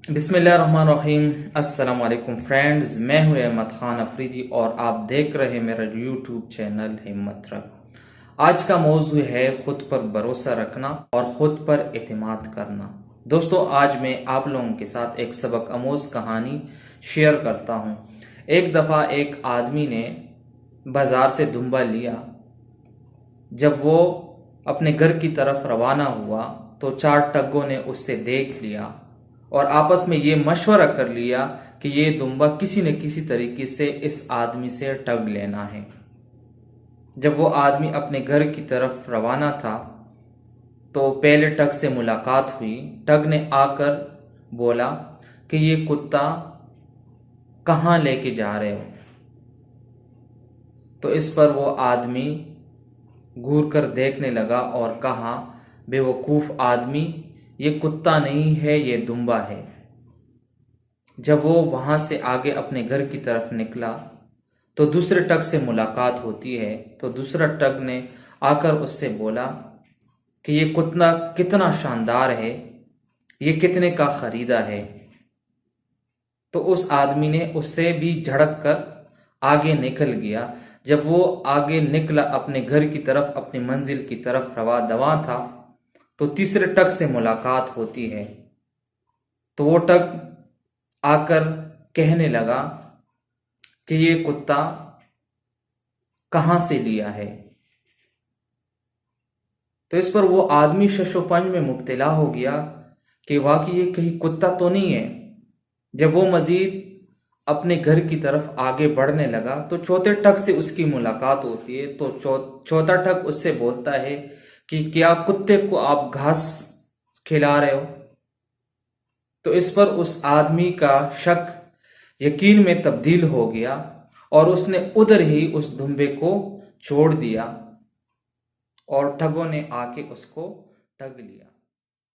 बिस्मिल्लाहिर्रहमानिर्रहीम। अस्सलाम वालेकुम फ्रेंड्स, मैं हूं अहमद खान अफरीदी और आप देख रहे हैं मेरा यूट्यूब चैनल हिम्मत रख। आज का मौजू है खुद पर भरोसा रखना और खुद पर एतमाद करना। दोस्तों, आज मैं आप लोगों के साथ एक सबक आमोज कहानी शेयर करता हूं। एक दफ़ा एक आदमी ने बाज़ार से दुम्बा लिया। जब वो अपने घर की तरफ रवाना हुआ तो चार टग्गों ने उससे देख लिया और आपस में ये मशवरा कर लिया कि ये दुम्बा किसी न किसी तरीके से इस आदमी से ठग लेना है। जब वो आदमी अपने घर की तरफ रवाना था तो पहले ठग से मुलाकात हुई। ठग ने आकर बोला कि ये कुत्ता कहाँ लेके जा रहे हो। तो इस पर वो आदमी घूर कर देखने लगा और कहा, बेवकूफ़ आदमी, ये कुत्ता नहीं है, ये दुम्बा है। जब वो वहां से आगे अपने घर की तरफ निकला तो दूसरे टग से मुलाकात होती है। तो दूसरा टग ने आकर उससे बोला कि ये कुत्ता कितना शानदार है, ये कितने का खरीदा है। तो उस आदमी ने उससे भी झड़क कर आगे निकल गया। जब वो आगे निकला अपने घर की तरफ, अपनी मंजिल की तरफ रवा दवा था, तो तीसरे टग से मुलाकात होती है। तो वो टग आकर कहने लगा कि ये कुत्ता कहाँ से लिया है। तो इस पर वो आदमी शशोपंज में मुब्तला हो गया कि वाकई ये कहीं कुत्ता तो नहीं है। जब वो मजीद अपने घर की तरफ आगे बढ़ने लगा तो चौथे टग से उसकी मुलाकात होती है। तो चौथा टग उससे बोलता है कि क्या कुत्ते को आप घास खिला रहे हो। तो इस पर उस आदमी का शक यकीन में तब्दील हो गया और उसने उधर ही उस दुम्बे को छोड़ दिया और ठगों ने आके उसको ठग लिया।